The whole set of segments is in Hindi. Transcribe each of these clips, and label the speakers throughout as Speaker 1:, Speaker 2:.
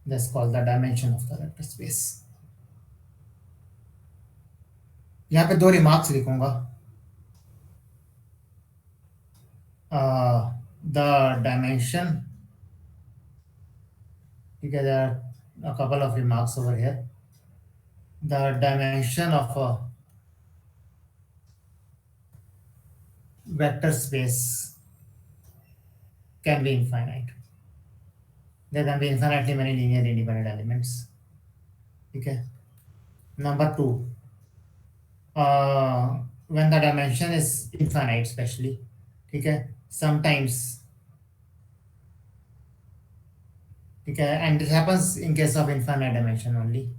Speaker 1: That's called the dimension of the vector space. यहाँ पे दो रिमार्क्स लिखूंगा. The dimension, because there are a couple of remarks over here. The dimension of a vector space can be infinite. There can be infinitely many linearly independent elements. Okay. Number two, when the dimension is infinite, especially, okay, sometimes, okay, and it happens in case of infinite dimension only.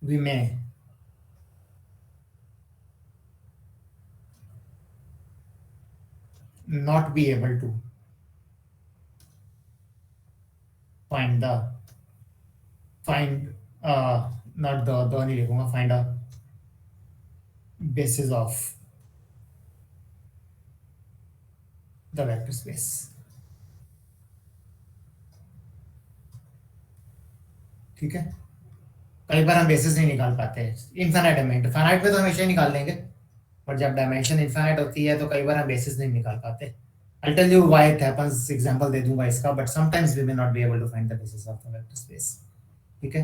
Speaker 1: We may not be able to find the find not the only लिखूंगा, find a basis of the vector space. ठीक है. कई बार हम बेसिस नहीं निकाल पाते हैं इनफाइनाइट डायमेंशन. फाइनाइट में तो हमेशा ही निकाल लेंगे, बट जब डायमेंशन इनफाइनाइट होती है तो कई बार हम बेसिस नहीं निकाल पाते. I'll tell you why it happens, example दे दूंगा इसका, but sometimes we may not be able to find the basis of the vector space. ठीक है.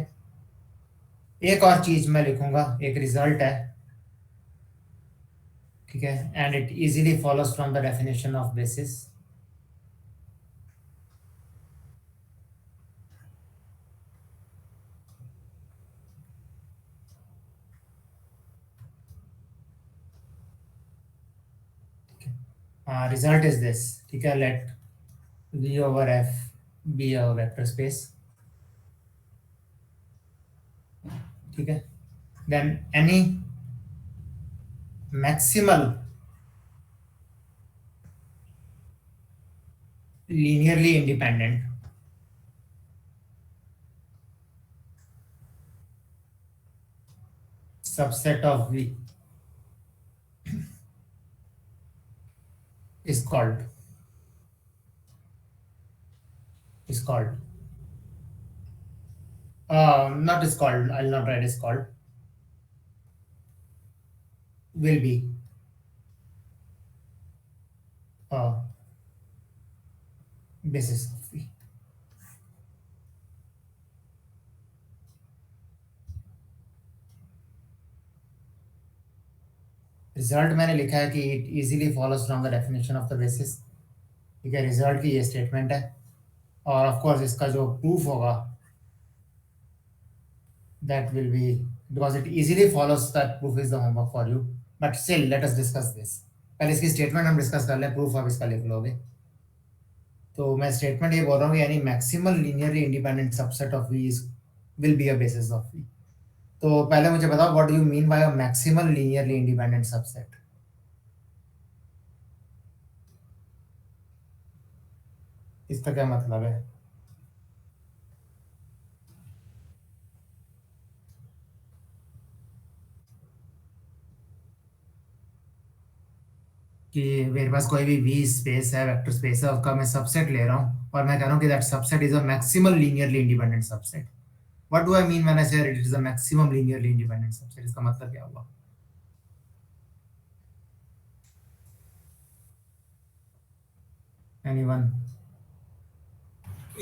Speaker 1: एक और चीज मैं लिखूंगा, एक रिजल्ट है. ठीक है. And it easily follows from the definition of basis. Result is this. ठीक है. Let V over F be a vector space. ठीक है. Then any maximal linearly independent subset of V is called not is called, I'll not write is called, will be a basis of V. Result मैंने लिखा है कि it easily follows from the definition of the basis. ठीक है. रिजल्ट की ये स्टेटमेंट है, और ऑफ कोर्स इसका जो प्रूफ होगा that will be, because it easily follows that proof is the homework for you, but still let us discuss this. पहले इसकी स्टेटमेंट हम डिस्कस कर लें, प्रूफ आप इसका लिख लोगे. तो मैं स्टेटमेंट ये बोल रहा हूँ, यानी maximal linearly independent subset of V will be a basis of V. तो पहले मुझे बताओ, what do you mean by a maximal linearly independent subset? इसका क्या मतलब है? कि मेरे पास कोई भी वी स्पेस है, वेक्टर स्पेस है, उसका मैं सबसेट ले रहा हूँ और मैं कह रहा हूँ कि that subset is a maximal linearly independent subset. What do I mean when I say it is a maximum linearly independent subset? इसका मतलब क्या हुआ? Anyone?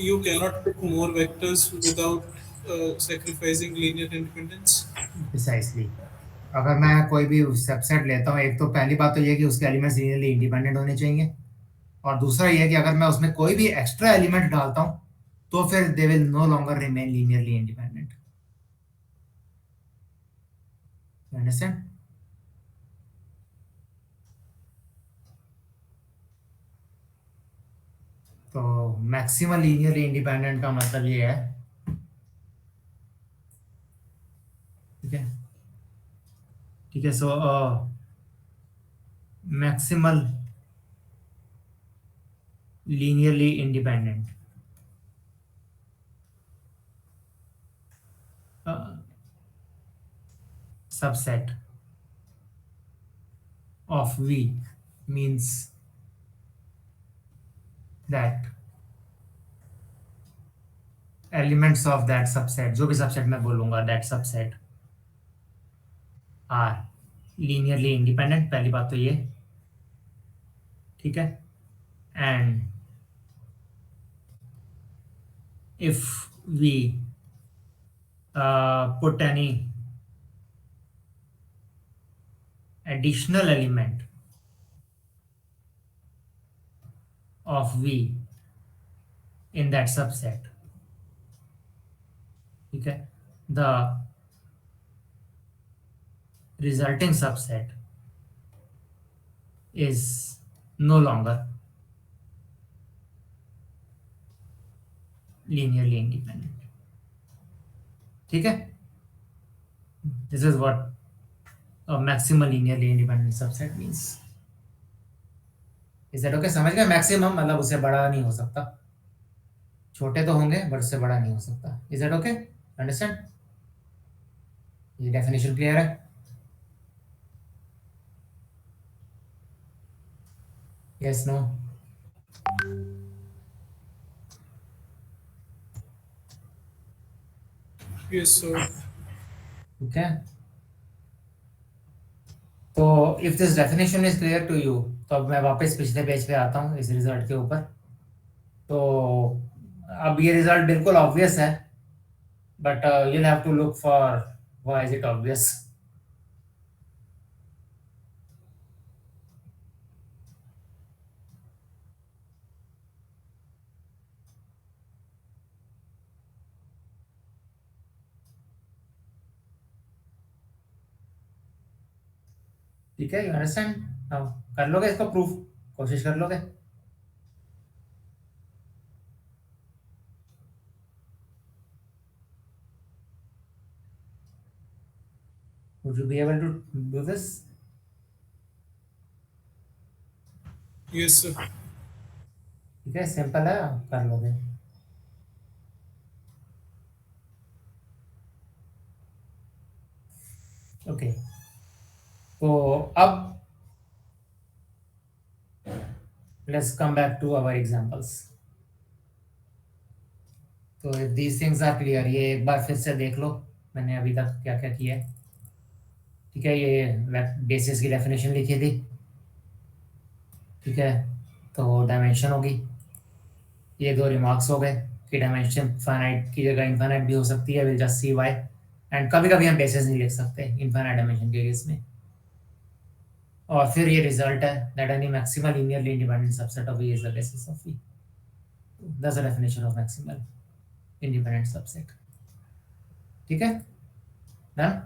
Speaker 2: You cannot put more vectors without sacrificing linear independence.
Speaker 1: Precisely. अगर मैं कोई भी सबसेट लेता हूँ, एक तो पहली बात तो ये कि उसके एलिमेंट्स लीनियरली इंडिपेंडेंट होने चाहिए, और दूसरा ये कि अगर मैं उसमें कोई भी एक्स्ट्रा एलिमेंट डालता हूँ तो फिर they will no longer remain linearly independent. You understand? तो मैक्सिमल लीनियरली इंडिपेंडेंट का मतलब ये है. ठीक है. ठीक है. So maximal linearly independent subset of V means that elements of that subset, जो भी subset मैं बोलूंगा, that subset are linearly independent, पहली बात तो ये, ठीक है, and if we put any additional element of V in that subset, ठीक है, the resulting subset is no longer linearly independent, ठीक है. This is what a maximal linearly independent subset means. Is that okay? समझ गए? मैक्सिमम मतलब उससे बड़ा नहीं हो सकता, छोटे तो होंगे बट उससे बड़ा नहीं हो सकता. Is that okay? Understand? ये डेफिनेशन क्लियर है? Yes, no?
Speaker 2: Yes, sir.
Speaker 1: Okay. तो if this definition is clear to you, तो अब मैं वापस पिछले पेज पे आता हूँ इस रिजल्ट के ऊपर. तो अब ये रिजल्ट बिल्कुल ऑब्वियस है, but you'll have to look for why is it obvious. ठीक है, यू अंडरस्टैंड? कर लोगे इसको प्रूफ? कोशिश कर लोगे? Would you be able to do this?
Speaker 2: Yes, sir.
Speaker 1: ठीक है, सिंपल है, कर लोगे. ओके, तो अब let's come back to our examples. तो if these things are clear, ये एक बार फिर से देख लो मैंने अभी तक क्या क्या किया है. ठीक है, ये बेसिस की डेफिनेशन लिखी थी. ठीक है, तो डायमेंशन होगी. ये दो रिमार्क्स हो गए कि डायमेंशन फाइनाइट की जगह इनफाइनाइट भी हो सकती है. Will just see why. And कभी कभी हम बेसिस नहीं लिख सकते इनफाइनाइट डायमेंशन के केस में. और फिर ये रिजल्ट है that any maximal linearly independent subset of V is the basis of V. That's the definition of maximal independent subset. ठीक है, डन.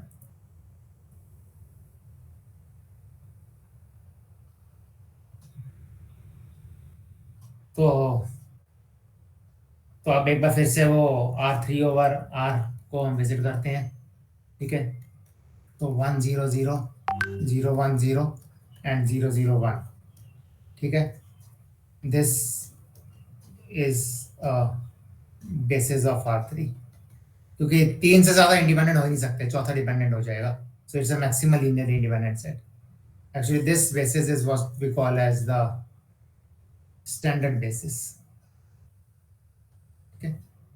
Speaker 1: तो अब एक बार फिर से वो R3 ओवर R को हम विजिट करते हैं. ठीक है, तो 1 0 0 0 1 0 एंड 0 0 1. ठीक है, this is basis of R3, क्योंकि 3 से ज्यादा इंडिपेंडेंट हो ही नहीं सकते, चौथा डिपेंडेंट हो जाएगा. So it's a maximal linearly independent set. Actually this basis is what we call as the standard basis.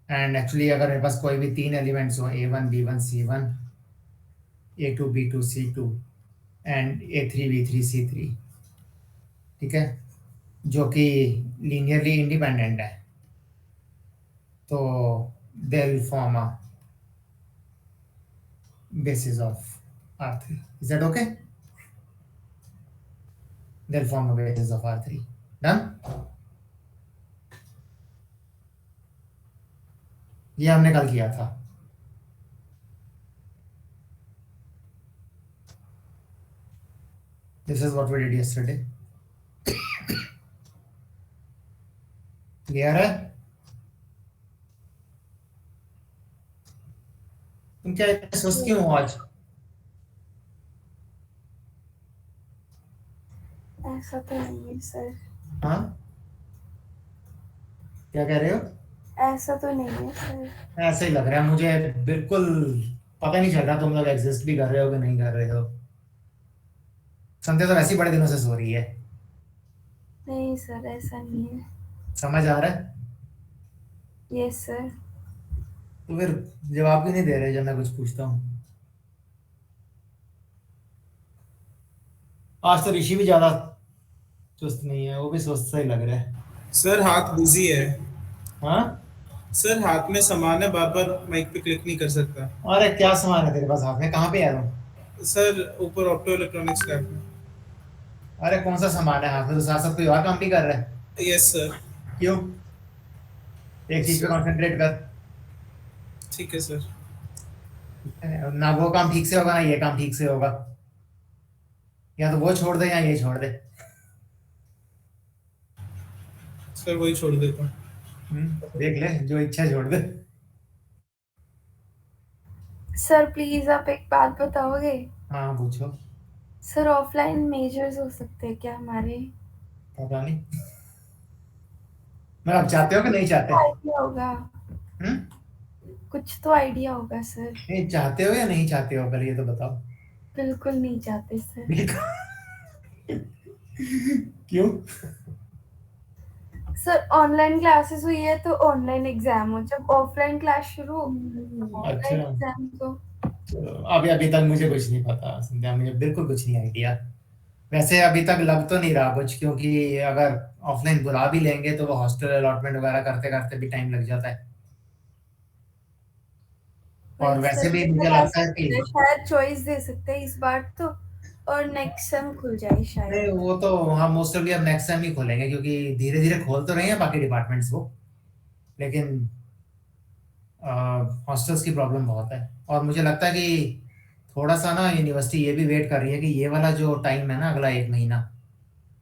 Speaker 1: And actually अगर मेरे पास कोई भी 3 एलिमेंट्स हो, A1 B1 C1, A2 B2 C2 and A3 B3 C3, ठीक है, जो कि लीनियरली इंडिपेंडेंट है, तो they will form a basis of R3. Is that okay? They'll form a basis of R3. Done? ये हमने कल किया था. This is what we did yesterday. Clear है? तुम क्या इतने सुस्त क्यों हो आज?
Speaker 3: ऐसा तो नहीं है सर.
Speaker 1: हाँ, क्या कह रहे हो?
Speaker 3: ऐसा तो नहीं है सर.
Speaker 1: ऐसा ही लग रहा है मुझे, बिल्कुल पता नहीं चल रहा तुम लोग एग्जिस्ट भी कर रहे हो कि नहीं कर रहे हो. संध्या तो वैसे ही बड़े दिनों से सो रही है.
Speaker 3: नहीं सर, ऐसा नहीं है।
Speaker 1: समझ आ रहा है?
Speaker 3: Yes sir.
Speaker 1: तो फिर जवाब क्यों नहीं दे रहे जब मैं कुछ पूछता हूँ? आज तो ऋषि भी ज्यादा चुस्त नहीं है, वो भी सुस्त सा ही लग रहा है।
Speaker 2: सर हाथ बिजी है।
Speaker 1: हाँ।
Speaker 2: सर हाथ में सामान है, बार बार माइक पे क्लिक नहीं कर सकता।
Speaker 1: अरे क्या सामान है तेरे पास हाथ में, कहाँ पे है तुम?
Speaker 2: सर ऊपर ऑप्टो इलेक्ट्रॉनिक्स लैब में।
Speaker 1: अरे कौन सा सामान है हाथ में, तो साथ साथ कोई और काम भी कर रहा है?
Speaker 2: Yes sir.
Speaker 1: क्यों? एक चीज पे कंसंट्रेट कर।
Speaker 2: ठीक है सर।
Speaker 1: ना वो काम ठीक से होगा ना ये काम ठीक से होगा। या तो वो छोड़ दे या ये छोड़ दे।
Speaker 2: सर वही छोड़ देता हूँ।
Speaker 1: देख ले, जो इच्छा छोड़ दे।
Speaker 3: सर प्लीज आप एक बात बताओगे?
Speaker 1: हाँ पूछो।
Speaker 3: सर ऑफलाइन मेजर्स हो सकते हैं क्या हमारे?
Speaker 1: पता नहीं, मतलब आप चाहते
Speaker 3: सर
Speaker 1: हो कि
Speaker 3: कुछ
Speaker 1: नहीं चाहते?
Speaker 3: तो आइडिया होगा।
Speaker 1: हम्म।
Speaker 3: कुछ तो आइडिया होगा सर।
Speaker 1: नहीं चाहते हो या नहीं चाहते हो, पहले ये तो बताओ।
Speaker 3: बिल्कुल नहीं चाहते सर।
Speaker 1: बिल्कुल। क्यों?
Speaker 3: सर ऑनलाइन क्लासेस हुई है तो ऑनलाइन एग्जाम हो, जब ऑफलाइन क्लास शुरू होगी ऑफलाइन
Speaker 1: अच्छा,
Speaker 3: एग्जाम तो।
Speaker 1: चलो अभी अभी तक मुझे कुछ नहीं पता संध्या, मुझे बिल्कुल कुछ नहीं आइडिया। वैसे अभी तक लग तो नहीं रहा कुछ, क्योंकि अगर ऑफलाइन बुला भी लेंगे तो वो हॉस्टल अलॉटमेंट वगैरह करते करते भी टाइम लग जाता है। और
Speaker 3: वही
Speaker 1: वैसे
Speaker 3: सर,
Speaker 1: भी
Speaker 3: मेरे
Speaker 1: मुझे
Speaker 3: पास
Speaker 1: लगता है कि
Speaker 3: शायद चॉइस दे सकते हैं इस बार तो, और नेक्स्ट सेम खुल जाए
Speaker 1: नहीं,
Speaker 3: शायद।
Speaker 1: वो तो हम मोस्ट ऑफली अब नेक्स्ट टाइम ही खोलेंगे, क्योंकि धीरे धीरे खोल तो रहे हैं बाकी डिपार्टमेंट्स वो, लेकिन हॉस्टल्स की प्रॉब्लम बहुत है। और मुझे लगता है कि थोड़ा सा ना यूनिवर्सिटी ये भी वेट कर रही है कि ये वाला जो टाइम है ना, अगला एक महीना,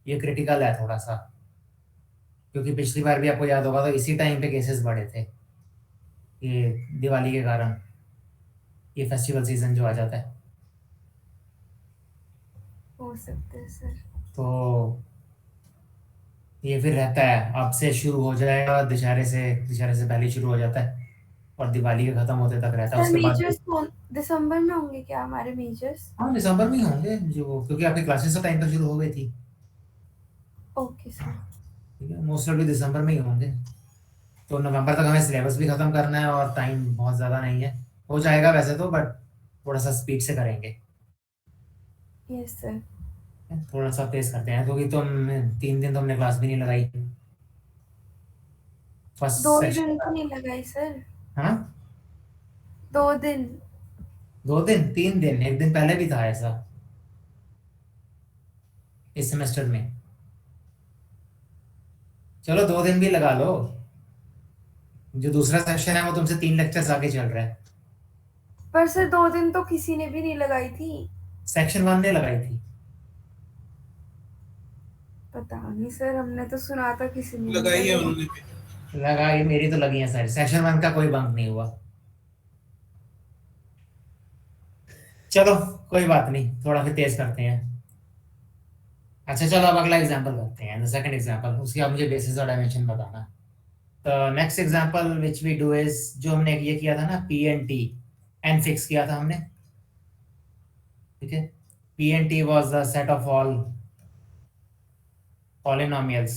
Speaker 1: ये क्रिटिकल है थोड़ा सा। क्योंकि पिछली बार भी आपको याद होगा तो इसी टाइम पे केसेस बढ़े थे, ये दिवाली के कारण, ये फेस्टिवल सीजन जो आ जाता है।
Speaker 3: हो सकते हैं सर।
Speaker 1: तो ये फिर रहता है, अब से शुरू हो जाएगा, दशहरे से पहले शुरू हो जाता है और दिवाली के खत्म होते तक रहता है,
Speaker 3: सर
Speaker 1: उसके बाद।
Speaker 3: मेजर्स कौन दिसंबर में होंगे क्या हमारे मेजर्स?
Speaker 1: हाँ दिसंबर में ही होंगे, जो क्योंकि आपकी क्लासेस तो टाइम पर शुरू हो गई थी।
Speaker 3: Okay sir.
Speaker 1: ठीक है, मोस्ट ऑफ दिसंबर में ही होंगे। तो नवंबर तक हमें सिलेबस भी खत्म करना है और टाइम बहुत ज़्यादा नहीं है। हो जाएगा वैसे तो, बट थोड़ा सा स्पीड से करेंगे।
Speaker 3: Yes sir.
Speaker 1: थोड़ा सा तेज करते हैं, क्योंकि तुम 3 दिन तो हमने क्लास भी नहीं लगाई फर्स्ट
Speaker 3: दो
Speaker 1: सेशन
Speaker 3: दिन
Speaker 1: का।
Speaker 3: तो नहीं लगाई सर।
Speaker 1: हाँ,
Speaker 3: 2 दिन।
Speaker 1: 2 दिन, 3 दिन, एक दिन पहले भी था ऐसा इस सेमेस्टर में। चलो 2 दिन भी लगा लो। जो दूसरा सेक्शन है वो तुमसे 3 लेक्चर्स आगे चल रहा है।
Speaker 3: पर सर 2 दिन तो किसी ने भी नहीं लगाई थी।
Speaker 1: सेक्शन 1 ने लगाई थी।
Speaker 3: पता नहीं सर, हमने तो सुना था किसी ने नहीं
Speaker 2: लगाई है
Speaker 3: लगाई।
Speaker 2: उन्होंने भी।
Speaker 1: लगाई, मेरी तो लगी है सारी, सेक्शन 1 का कोई बंक नहीं हुआ। चलो कोई बात नहीं, थोड़ा फिर तेज करते हैं। अच्छा चलो अब अगला एग्जांपल करते हैं, द सेकंड एग्जांपल, उसकी आप मुझे बेसिस और डायमेंशन बताना। तो next example which we do is, जो हमने ये किया था ना पी एंड टी, एन फिक्स किया था हमने। ठीक है, P and T was the set of all polynomials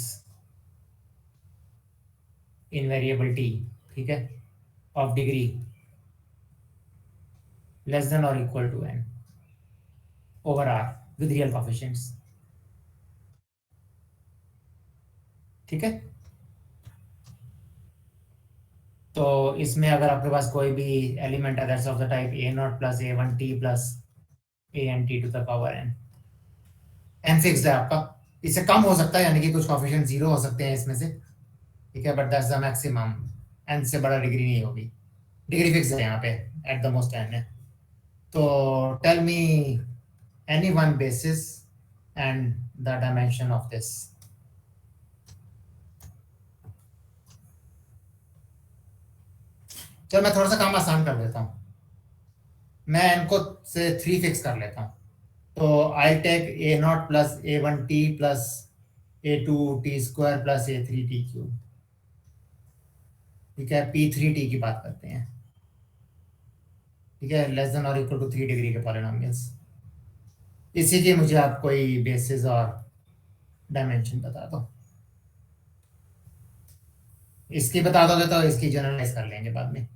Speaker 1: in variable T, ठीक है, ऑफ डिग्री लेस देन और equal to n over R with real coefficients. ठीक है, तो इसमें अगर आपके पास कोई भी एलिमेंट है that's of the type a naught plus a one t plus a n t to the power n, n fixed है आपका। इससे कम हो सकता है, यानी कि कुछ कोफिशिएंट जीरो हो सकते हैं इसमें से। ठीक है, but that's the maximum, n से बड़ा डिग्री नहीं होगी। डिग्री फिक्स है यहाँ पे, एट द मोस्ट एन है। तो tell me any one basis and the dimension of this. चलो मैं थोड़ा सा काम आसान कर देता हूँ, मैं इनको से 3 फिक्स कर लेता हूँ। तो I take a naught plus a one t plus a two t square plus a three t cube. ठीक है, पी थ्री टी की बात करते हैं। ठीक है, लेस देन और इक्वल टू 3 डिग्री के पॉलिनोमियल्स। इसी की मुझे आप कोई बेसिस और डायमेंशन बता दो। इसकी बता दोगे तो इसकी जनरलाइज कर लेंगे बाद में।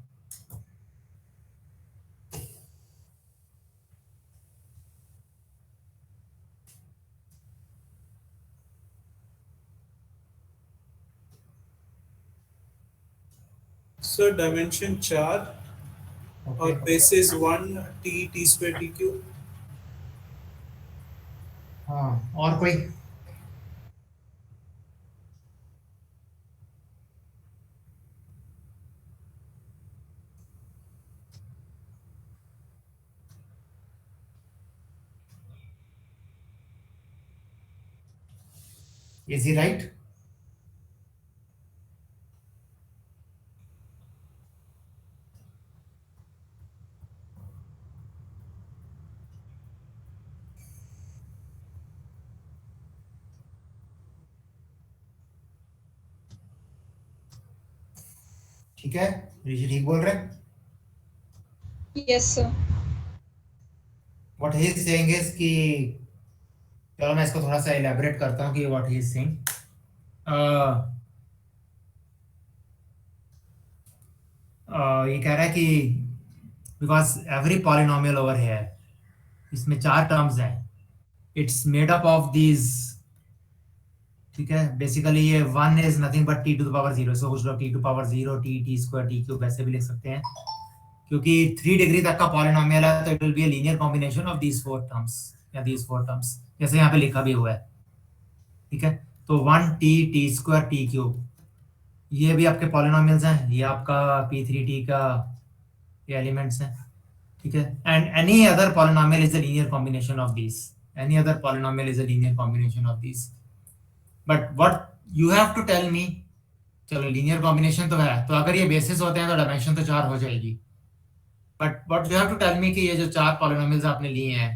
Speaker 2: सर डायमेंशन 4 और
Speaker 1: okay,
Speaker 2: basis 1 T t square t cube.
Speaker 1: हाँ और कोई? Is he right? ठीक है, ऋषि ठीक बोल रहे हैं।
Speaker 4: Yes, sir.
Speaker 1: What he is saying is कि, चलो मैं इसको थोड़ा सा इलेबोरेट करता हूँ कि व्हाट ही इज सेइंग। ये कह रहा है कि because every polynomial over here, इसमें 4 टर्म्स हैं, it's made up of these, ठीक है। बेसिकली ये 1 is nothing but t to the power 0, so कुछ लोग t to power 0 t t square t cube ऐसे भी लिख सकते हैं, क्योंकि 3 डिग्री तक का पॉलिनोमियल है तो it will be a linear combination of these 4 terms या दीज 4 टर्म्स, जैसे यहाँ पे लिखा भी हुआ है, ठीक है। तो 1 T t square t cube, ये भी आपके पॉलिनोमियल्स हैं, ये आपका p3t का ये एलिमेंट्स हैं, ठीक है। And any other polynomial is a linear combination of these, any other polynomial is a linear combination of these, but what you have to tell me, चलो लीनियर कॉम्बिनेशन तो है, तो अगर ये बेसिस होते हैं तो डायमेंशन तो 4 हो जाएगी, but what you have to tell me कि ये जो 4 पॉलिनोमियल्स आपने लिए हैं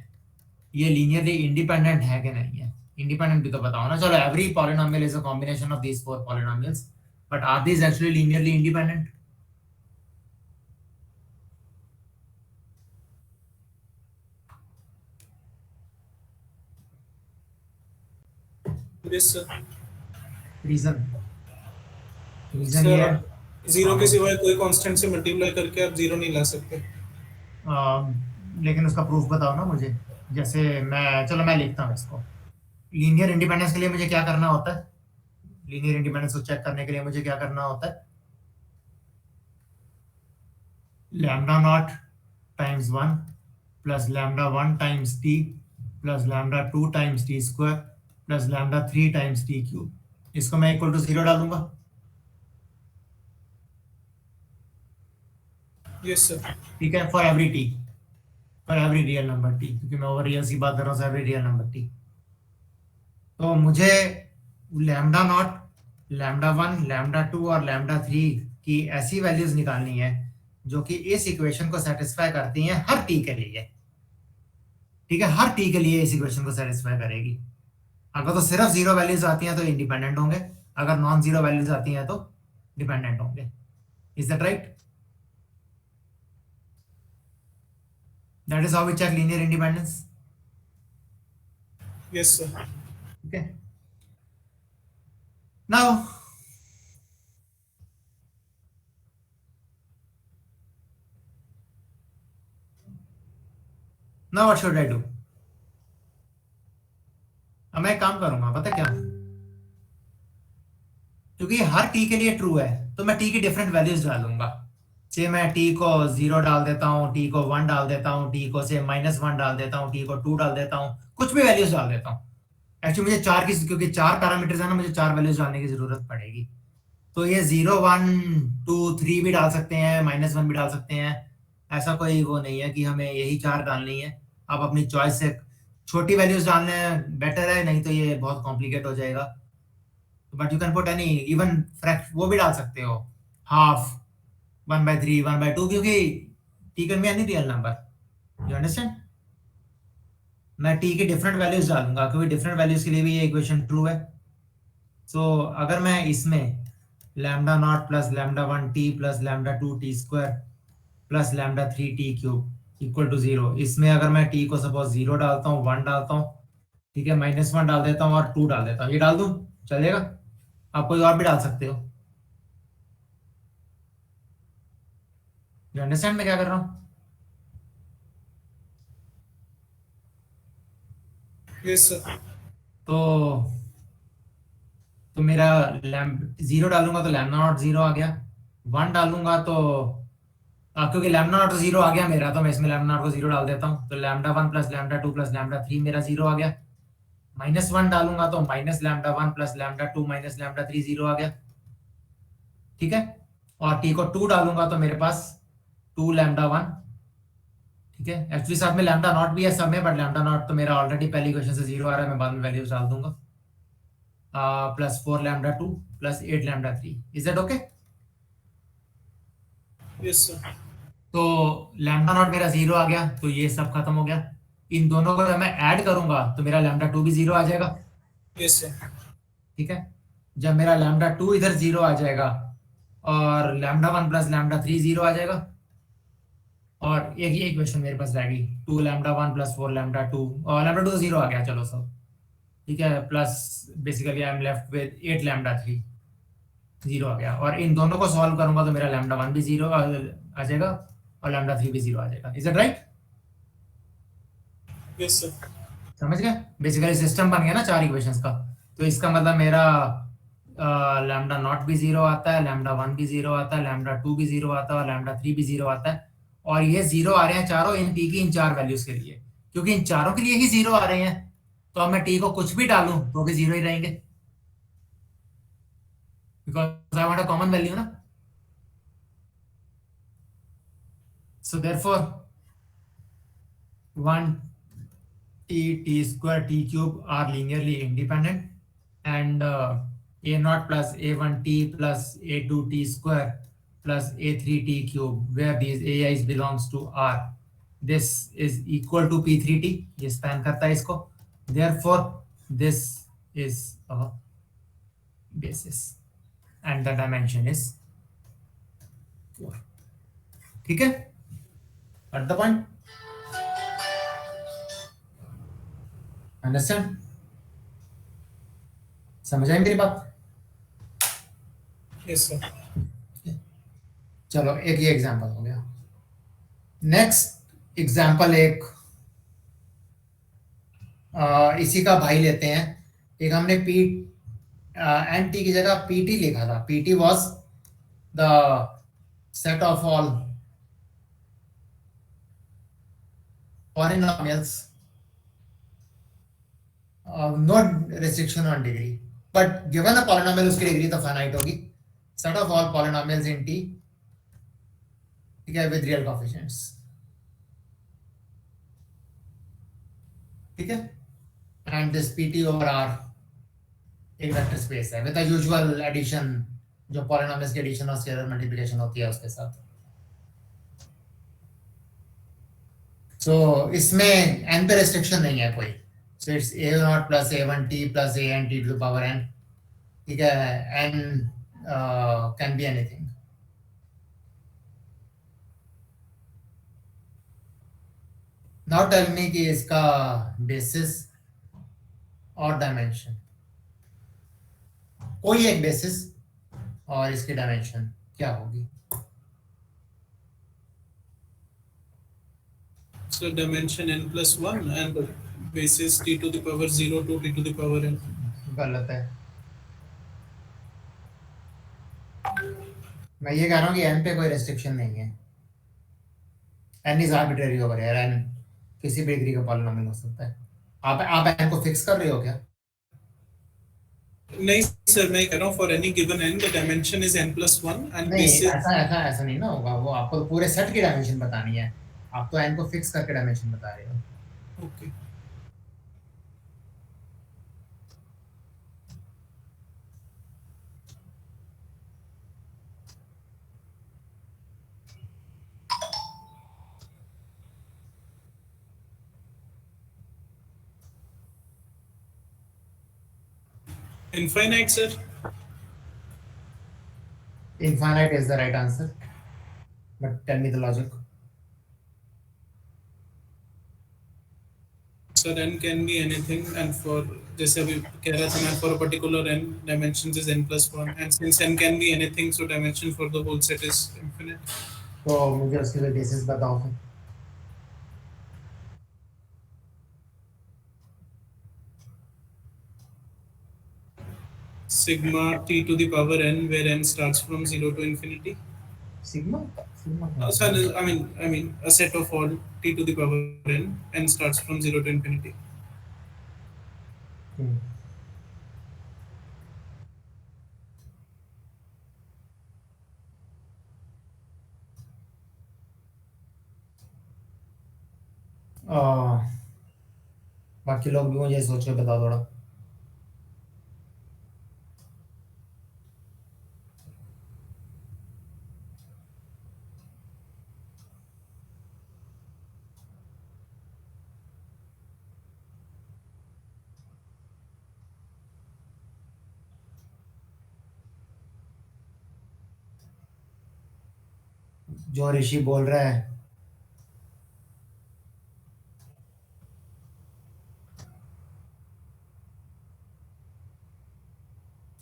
Speaker 1: ये लीनियरली इंडिपेंडेंट है कि नहीं है। इंडिपेंडेंट भी तो बताओ ना। चलो every polynomial is a combination of these 4 polynomials, but are these actually linearly independent?
Speaker 2: Yes sir.
Speaker 1: Reason? Reason
Speaker 2: sir
Speaker 1: ये है,
Speaker 2: जीरो के सिवाय कोई कांस्टेंट से मल्टीप्लाई करके आप जीरो नहीं ला सकते।
Speaker 1: लेकिन उसका प्रूफ बताओ ना मुझे। जैसे मैं, चलो मैं लिखता हूँ इसको। लीनियर इंडिपेंडेंस के लिए मुझे क्या करना होता है? लीनियर इंडिपेंडेंस को चेक करने के लिए मुझे क्या करना होता है? Lambda naught times 1 plus lambda 1 times T plus lambda 2 times T square plus lambda 3 times T cube, इसको मैं इक्वल टू 0 डालूंगा।
Speaker 2: Yes sir.
Speaker 1: ठीक है, for every T, for every real number T, क्योंकि मैं ओवर रियल की बात कर रहा हूँ, एवरी रियल नंबर टी। तो मुझे लैम्डा नॉट, लैम्डा 1, लैम्डा 2 और लैम्डा 3 की ऐसी वैल्यूज निकालनी है जो कि इस इक्वेशन को सेटिस्फाई करती हैं हर टी के लिए, ठीक है। हर टी के लिए इस इक्वेशन को सेटिस्फाई करेगी। अगर तो सिर्फ 0 वैल्यूज आती हैं तो इंडिपेंडेंट होंगे, अगर नॉन 0 वैल्यूज आती हैं तो डिपेंडेंट होंगे। Is that right? That is how we check linear independence.
Speaker 2: Yes sir.
Speaker 1: Okay. Now, what should I do? अब मैं एक काम करूंगा, पता क्या, क्योंकि हर टी के लिए ट्रू है तो मैं टी की डिफरेंट वैल्यूज डालूंगा। से मैं टी को 0 डाल देता हूँ, टी को 1 डाल देता हूँ, टी को से -1 डाल देता हूँ, टी को 2 डाल देता हूँ, कुछ भी वैल्यूज डाल देता हूँ। एक्चुअली मुझे 4 की, क्योंकि 4 पैरामीटर्स है ना, मुझे 4 वैल्यूज डालने की जरूरत पड़ेगी। तो ये 0 1 2 3 भी डाल सकते हैं, -1 भी डाल सकते हैं, ऐसा कोई वो नहीं है कि हमें यही 4 डालनी है। आप अपनी चॉइस से छोटी वैल्यूज डालने बेटर है, नहीं तो ये बहुत कॉम्प्लिकेट हो जाएगा। But you can put any, even fraction वो भी डाल सकते हो, हाफ, 1/3, 1/2, क्योंकि T can be any real number. You understand? मैं टी की डिफरेंट वैल्यूज डालूंगा क्योंकि डिफरेंट वैल्यूज के लिए भी ये इक्वेशन ट्रू है। सो अगर मैं इसमें lambda naught plus lambda 1 t plus lambda 2 t square plus lambda 3 t cube equal to 0, इसमें अगर मैं टी को सपोज 0 डालता हूँ, 1 डालता हूँ, ठीक है, -1 डाल देता हूँ और 2 डाल देता हूँ, ये डाल दूँ चलेगा? आप कोई और भी डाल सकते हो। यू अंडरस्टैंड मैं क्या कर रहा हूँ?
Speaker 2: Yes, sir.
Speaker 1: तो मेरा लैम्ब 0 डालूंगा तो लैम्डा नॉट 0 आ गया, 1 डालूंगा तो क्योंकि लैम्डा नॉट 0 आ गया मेरा, तो मैं इसमें लैम्डा नॉट को 0 डाल देता हूँ, तो lambda 1 plus lambda 2 plus lambda 3 मेरा 0 आ गया। -1 डालूंगा तो minus lambda 1 plus lambda 2 minus lambda 3 0 आ गया, ठीक है। और t को 2 डालूंगा तो मेरे पास 2 लैम्डा 1, ठीक है। एक्चुअली साथ में लैम्डा नॉट भी है सब में, बट लैम्डा नॉट तो मेरा ऑलरेडी पहली क्वेश्चन से 0 आ रहा है, मैं बाद में वैल्यूज डाल दूंगा। Plus 4 lambda 2 plus 8 lambda 3, is that okay?
Speaker 2: Yes, sir.
Speaker 1: तो लैम्डा नॉट मेरा 0 आ गया, तो ये सब खत्म हो गया। इन दोनों को जब मैं ऐड करूंगा तो मेरा लैम्डा 2 भी 0 आ जाएगा,
Speaker 2: Yes, sir.
Speaker 1: ठीक है। जब मेरा लैम्डा 2 इधर 0 आ जाएगा और लैम्डा 1 प्लस लैम्डा 3 0 आ जाएगा, और एक ही इक्वेशन मेरे पास रह गई, 2 लैम्डा 1 प्लस 4 लैम्डा 2, और लैम्डा 2 0 आ गया, चलो सब ठीक है। Plus basically I am left with 8 lambda 3 0 आ गया, और इन दोनों को सॉल्व करूंगा तो मेरा लैम्डा 1 भी 0 आ जाएगा और लैम्डा 3 भी 0 आ जाएगा। Is that right?
Speaker 2: Yes, sir.
Speaker 1: समझ गए? बेसिकली सिस्टम बन गया ना 4 इक्वेशंस का। तो इसका मतलब मेरा लैम्डा नॉट भी 0 आता है, लैम्डा 1 भी 0 आता है, लैम्डा 2 भी 0 आता है और लैम्डा 3 भी 0 आता है। और ये 0 आ रहे हैं चारों इन t की इन 4 वैल्यूज के लिए, क्योंकि इन चारों के लिए ही 0 आ रहे हैं, तो अब मैं t को कुछ भी डालूं तो भी 0 ही रहेंगे, because I want a common value ना। So therefore 1 t square t cube are linearly independent, and a naught plus a1 t plus a2 t square plus a3 t cube, where these ai's belongs to r, this is equal to p3t, ये span करता है इसको, therefore this is a basis and the dimension is 4, ठीक है। At the point, understand? समझ आई मेरी बात?
Speaker 2: Yes, sir.
Speaker 1: चलो एक ये एग्जांपल हो गया। नेक्स्ट एग्जांपल एक इसी का भाई लेते हैं। एक हमने पी एन टी की जगह पीटी लिखा था। PT was the set of all polynomials, no restriction on degree, but given a polynomial उसकी डिग्री तो फाइनाइट होगी। set of all polynomials in T, ठीक है, with real coefficients, ठीक है। and this PT over R एक वेक्टर स्पेस है with the usual addition, जो polynomials की addition और scalar multiplication होती है उसके साथ। so इसमें n पे restriction नहीं है कोई, so it's a0 plus a1t plus an t to the power n, ठीक है। n can be anything, now tell me कि इसका basis और डायमेंशन, कोई एक बेसिस और इसकी डायमेंशन क्या होगी?
Speaker 2: So dimension n plus 1 and basis t to the power 0 to t to the power n.
Speaker 1: गलत है। मैं ये कह रहा हूँ कि n पे कोई रेस्ट्रिक्शन नहीं है। n is arbitrary over here, n किसी भी डिग्री का पॉलिनोमियल हो सकता है। आप n को फिक्स कर रहे हो क्या?
Speaker 2: नहीं सर, मैं कह रहा हूँ for any given n the dimension is n plus 1 and
Speaker 1: नहीं,
Speaker 2: basis
Speaker 1: ऐसा नहीं ना होगा। वो आपको पूरे सेट की डायमेंशन बतानी है, आप तो n को फिक्स करके डायमेंशन बता रहे हो।
Speaker 2: okay. Infinite, sir.
Speaker 1: Infinite is the right answer, but tell me the logic.
Speaker 2: Sir, n can be anything, and for जैसे अभी कह रहा था मैं, for a particular n dimensions is n plus 1, and since n can be anything, so dimension for the whole set is infinite.
Speaker 1: तो मुझे उसके लिए बेसिस बताओ फिर।
Speaker 2: sigma t to the power n, where n starts from 0 to infinity.
Speaker 1: Sigma sigma
Speaker 2: Uh, so, I mean, a set of all t to the power n starts from 0 to infinity.
Speaker 1: बाकी लोग भी मुझे सोच के बताओ थोड़ा। जो ऋषि बोल रहा है,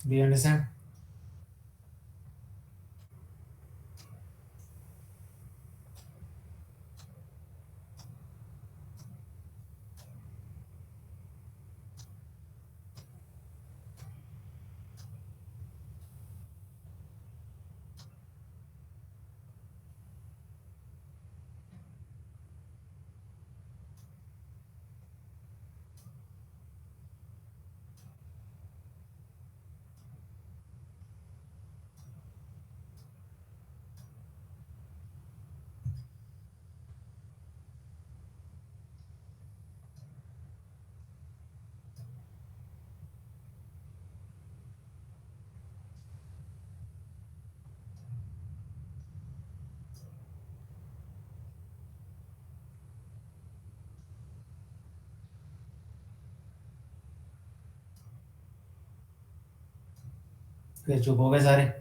Speaker 1: do you understand? फिर चुप हो गए सारे।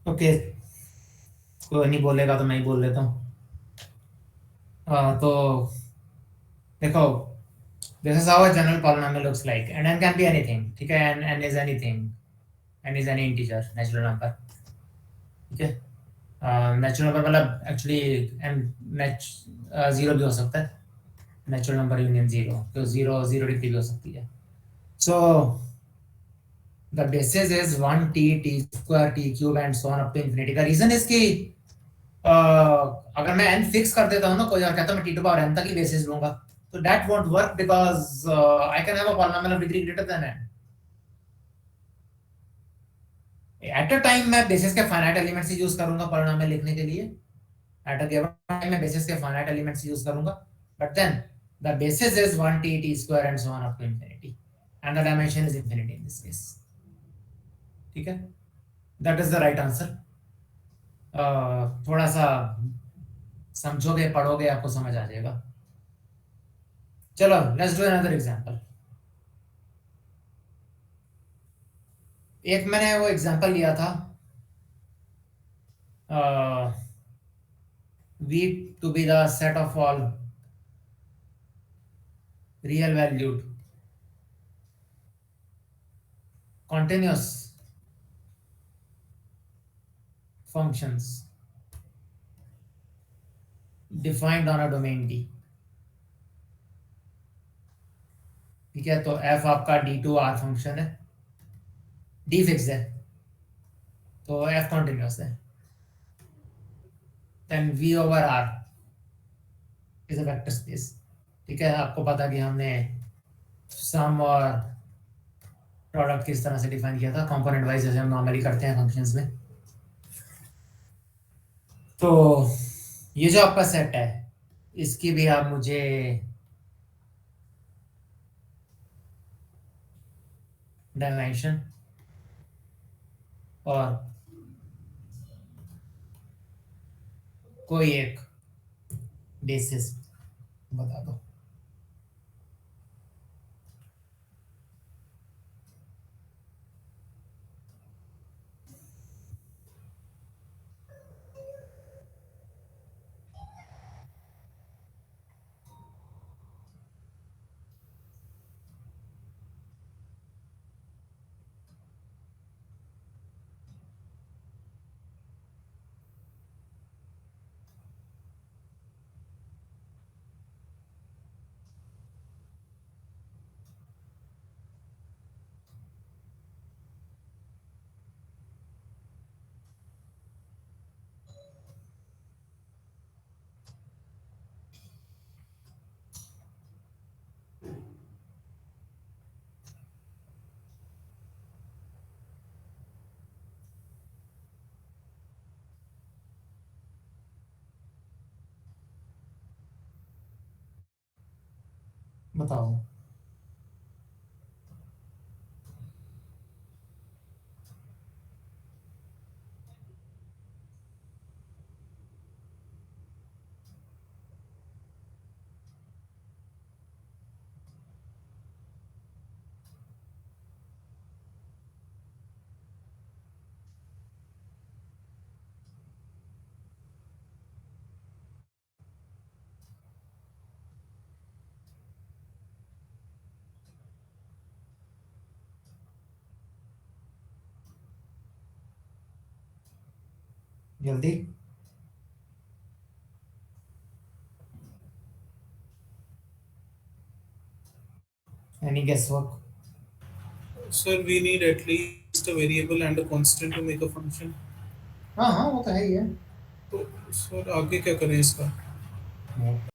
Speaker 1: ओके, कोई नहीं बोलेगा तो मैं ही बोल लेता हूँ। तो देखो, this is how a general polynomial looks like, and n can be anything, ठीक है? n is anything, n is any integer, natural number, ठीक है? नेचुरल नंबर मतलब एक्चुअली n जीरो भी हो सकता है, नेचुरल नंबर यूनियन जीरो, तो जीरो डिग्री भी हो सकती है। So the basis is 1 t square t cube and so on up to infinity. का रीजन इज कि अगर मैं n फिक्स कर देता हूँ ना, कोई और कहता है मैं t टू पावर n तक ही बेसिस लूंगा, तो that won't work because I can have a polynomial of degree greater than n। At a time मैं बेसिस के फाइनाइट एलिमेंट्स ही यूज करूंगा पॉलिनोमियल लिखने के लिए, एट अ गिवन टाइम मैं बेसिस के फाइनाइट एलिमेंट्स यूज करूंगा, but then the basis is 1 t square and so on up to infinity, and the dimension is infinity in this case, ठीक है? That is the right answer. थोड़ा सा समझोगे पढ़ोगे आपको समझ आ जाएगा। चलो लेट्स डू अनदर एग्जांपल। एक मैंने वो एग्जांपल लिया था v to be the set of all real valued continuous functions defined on a domain D, ठीक है? तो f आपका d2 r फंक्शन है, d फिक्स है, तो f कॉन्टिन्यूस है। then V over R is a vector space. ठीक है, आपको पता कि हमने सम और प्रोडक्ट किस तरह से डिफाइन किया था, कंपोनेंट वाइज, जैसे हम नॉर्मली करते हैं फंक्शंस में। तो ये जो आपका सेट है, इसकी भी आप मुझे डायमेंशन और कोई एक बेसिस बता दो। बताओ। जल्दी। Any guess work?
Speaker 2: Sir, we need at least a variable and a constant to make a function.
Speaker 1: हाँ हाँ, वो तो है ही है।
Speaker 2: तो सर आगे क्या करें इसका?